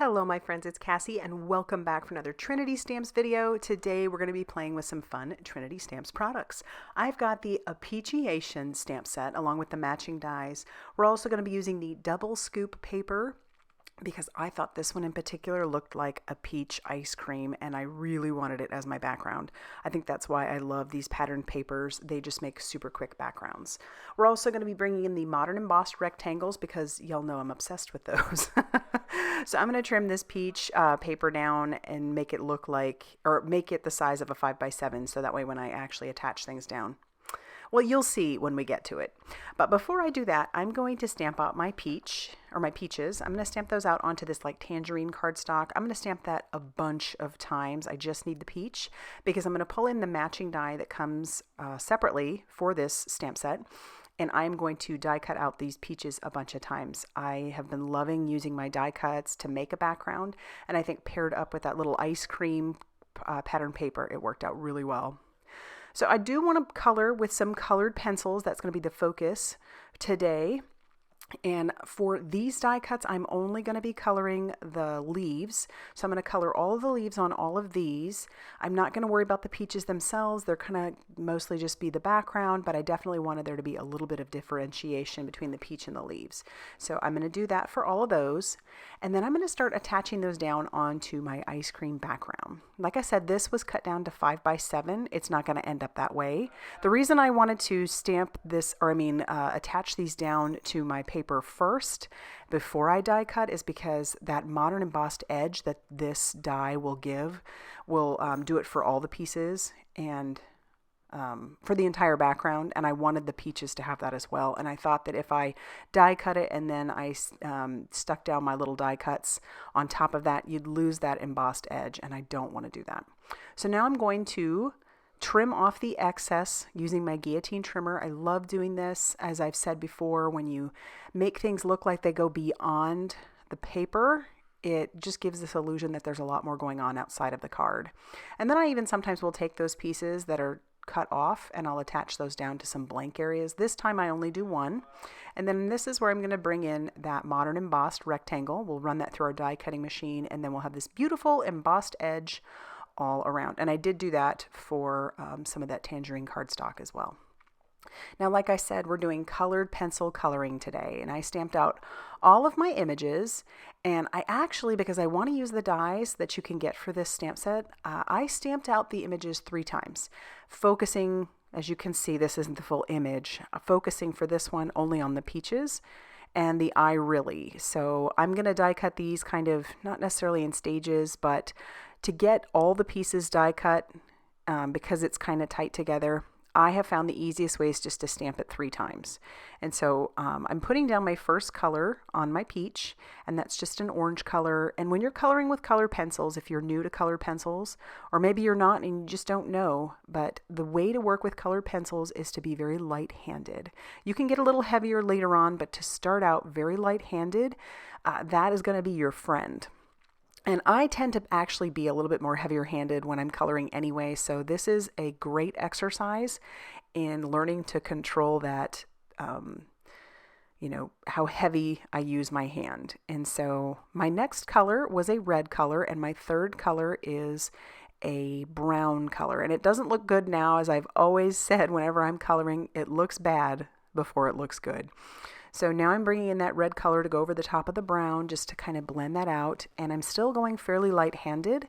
Hello my friends, it's Cassie and welcome back for another Trinity Stamps video. Today we're going to be playing with some fun Trinity Stamps products. I've got the Ap-peach-iation stamp set along with the matching dies. We're also going to be using the double scoop paper because I thought this one in particular looked like a peach ice cream and I really wanted it as my background. I think that's why I love these patterned papers. They just make super quick backgrounds. We're also going to be bringing in the modern embossed rectangles because y'all know I'm obsessed with those. So I'm going to trim this peach paper down and make it look like, or make it the size of a 5x7 so that way when I actually attach things down. Well, you'll see when we get to it. But before I do that, I'm going to stamp out my peach, or my peaches. I'm going to stamp those out onto this like tangerine cardstock. I'm going to stamp that a bunch of times. I just need the peach because I'm going to pull in the matching die that comes separately for this stamp set. And I'm going to die cut out these peaches a bunch of times. I have been loving using my die cuts to make a background, and I think paired up with that little ice cream pattern paper, it worked out really well. So I do want to color with some colored pencils. That's going to be the focus today. And for these die cuts, I'm only going to be coloring the leaves. So I'm going to color all of the leaves on all of these. I'm not going to worry about the peaches themselves. They're going to mostly just be the background, but I definitely wanted there to be a little bit of differentiation between the peach and the leaves. So I'm going to do that for all of those. And then I'm going to start attaching those down onto my ice cream background. Like I said, this was cut down to 5x7. It's not going to end up that way. The reason I wanted to stamp this, attach these down to my paper first before I die cut is because that modern embossed edge that this die will give will do it for all the pieces and for the entire background, and I wanted the peaches to have that as well. And I thought that if I die cut it and then I stuck down my little die cuts on top of that, you'd lose that embossed edge, and I don't want to do that. So now I'm going to trim off the excess using my guillotine trimmer. I love doing this. As I've said before, when you make things look like they go beyond the paper, it just gives this illusion that there's a lot more going on outside of the card. And then I even sometimes will take those pieces that are cut off and I'll attach those down to some blank areas. This time I only do one. And then this is where I'm going to bring in that modern embossed rectangle. We'll run that through our die cutting machine and then we'll have this beautiful embossed edge all around. And I did do that for some of that tangerine cardstock as well. Now, like I said, we're doing colored pencil coloring today, and I stamped out all of my images, and I actually, because I want to use the dies that you can get for this stamp set, I stamped out the images 3 times, focusing, as you can see, this isn't the full image, focusing for this one only on the peaches and the eye really. So I'm going to die cut these kind of, not necessarily in stages, but to get all the pieces die cut, because it's kind of tight together, I have found the easiest way is just to stamp it 3 times. And so I'm putting down my first color on my peach, and that's just an orange color. And when you're coloring with colored pencils, if you're new to colored pencils, or maybe you're not and you just don't know, but the way to work with colored pencils is to be very light-handed. You can get a little heavier later on, but to start out very light-handed, that is going to be your friend. And I tend to actually be a little bit more heavier handed when I'm coloring anyway, so this is a great exercise in learning to control that, how heavy I use my hand. And so my next color was a red color, and my third color is a brown color. And it doesn't look good now, as I've always said whenever I'm coloring, it looks bad before it looks good. So now I'm bringing in that red color to go over the top of the brown just to kind of blend that out. And I'm still going fairly light-handed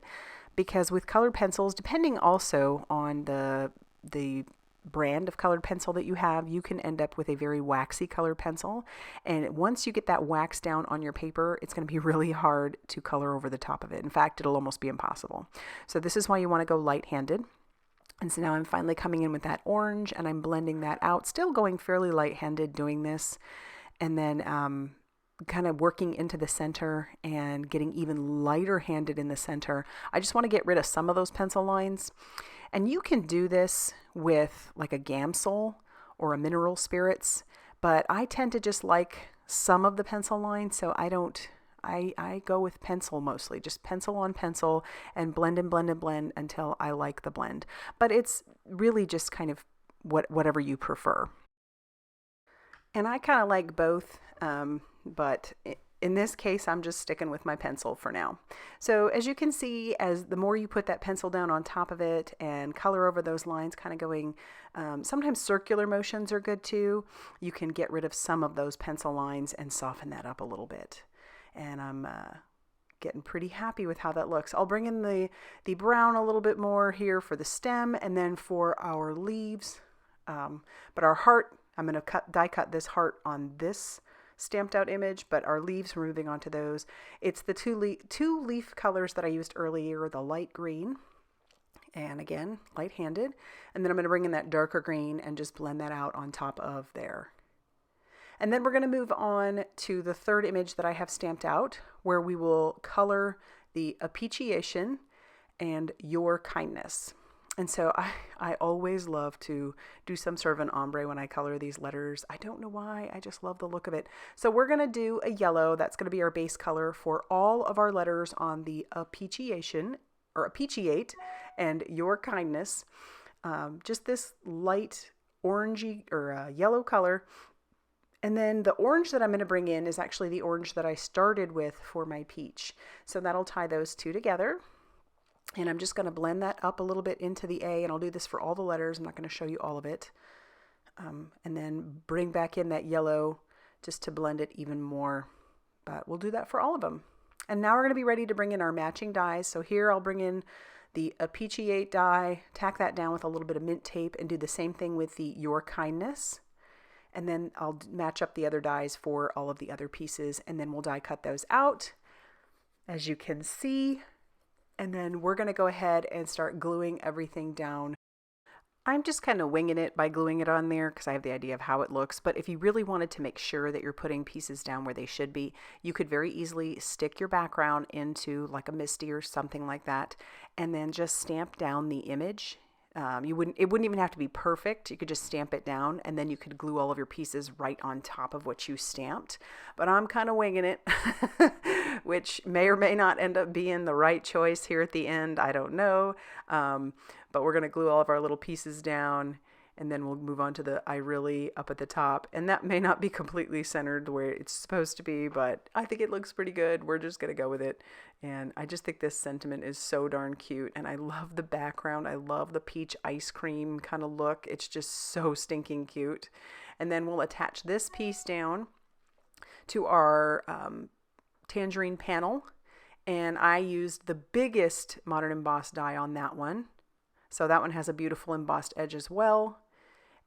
because with colored pencils, depending also on the brand of colored pencil that you have, you can end up with a very waxy colored pencil. And once you get that wax down on your paper, it's going to be really hard to color over the top of it. In fact, it'll almost be impossible. So this is why you want to go light-handed. And so now I'm finally coming in with that orange and I'm blending that out, still going fairly light-handed doing this. And then kind of working into the center and getting even lighter handed in the center. I just want to get rid of some of those pencil lines. And you can do this with like a Gamsol or a Mineral Spirits, but I tend to just like some of the pencil lines, so I go with pencil mostly, just pencil on pencil and blend and blend and blend until I like the blend. But it's really just kind of whatever you prefer. And I kind of like both, but in this case, I'm just sticking with my pencil for now. So as you can see, as the more you put that pencil down on top of it and color over those lines, kind of going, sometimes circular motions are good too. You can get rid of some of those pencil lines and soften that up a little bit. And I'm getting pretty happy with how that looks. I'll bring in the brown a little bit more here for the stem, and then for our leaves. But our heart, I'm going to die cut this heart on this stamped out image, but our leaves, we're moving on to those. It's the two leaf colors that I used earlier, the light green, and again, light-handed. And then I'm going to bring in that darker green and just blend that out on top of there. And then we're going to move on to the third image that I have stamped out, where we will color the Ap-peach-iation and Your Kindness. And so I always love to do some sort of an ombre when I color these letters. I don't know why, I just love the look of it. So we're going to do a yellow. That's going to be our base color for all of our letters on the Ap-peach-iation or Ap-peach-iate and Your Kindness. Just this light orangey or yellow color. And then the orange that I'm going to bring in is actually the orange that I started with for my peach. So that'll tie those two together. And I'm just going to blend that up a little bit into the A, and I'll do this for all the letters. I'm not going to show you all of it. And then bring back in that yellow just to blend it even more. But we'll do that for all of them. And now we're going to be ready to bring in our matching dies. So here I'll bring in the Ap-peach-iate die, tack that down with a little bit of mint tape, and do the same thing with the Your Kindness. And then I'll match up the other dies for all of the other pieces, and then we'll die cut those out, as you can see. And then we're going to go ahead and start gluing everything down. I'm just kind of winging it by gluing it on there because I have the idea of how it looks. But if you really wanted to make sure that you're putting pieces down where they should be, you could very easily stick your background into like a MISTI or something like that, and then just stamp down the image. It wouldn't even have to be perfect. You could just stamp it down, and then you could glue all of your pieces right on top of what you stamped. But I'm kind of winging it, which may or may not end up being the right choice here at the end. I don't know. But we're going to glue all of our little pieces down, and then we'll move on to the I really up at the top. And that may not be completely centered where it's supposed to be, but I think it looks pretty good. We're just going to go with it. And I just think this sentiment is so darn cute. And I love the background. I love the peach ice cream kind of look. It's just so stinking cute. And then we'll attach this piece down to our tangerine panel. And I used the biggest Modern Embossed die on that one. So that one has a beautiful embossed edge as well.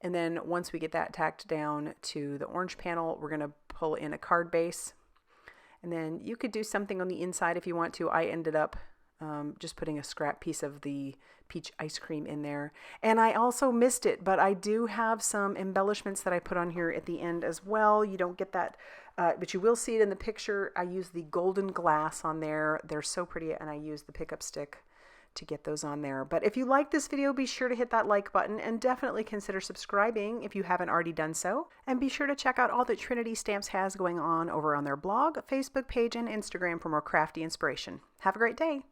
And then once we get that tacked down to the orange panel, we're going to pull in a card base. And then you could do something on the inside if you want to. I ended up just putting a scrap piece of the peach ice cream in there. And I also missed it, but I do have some embellishments that I put on here at the end as well. You don't get that, but you will see it in the picture. I use the golden glass on there. They're so pretty, and I use the pickup stick to get those on there. But if you like this video, be sure to hit that like button, and definitely consider subscribing if you haven't already done so. And be sure to check out all that Trinity Stamps has going on over on their blog, Facebook page, and Instagram for more crafty inspiration. Have a great day.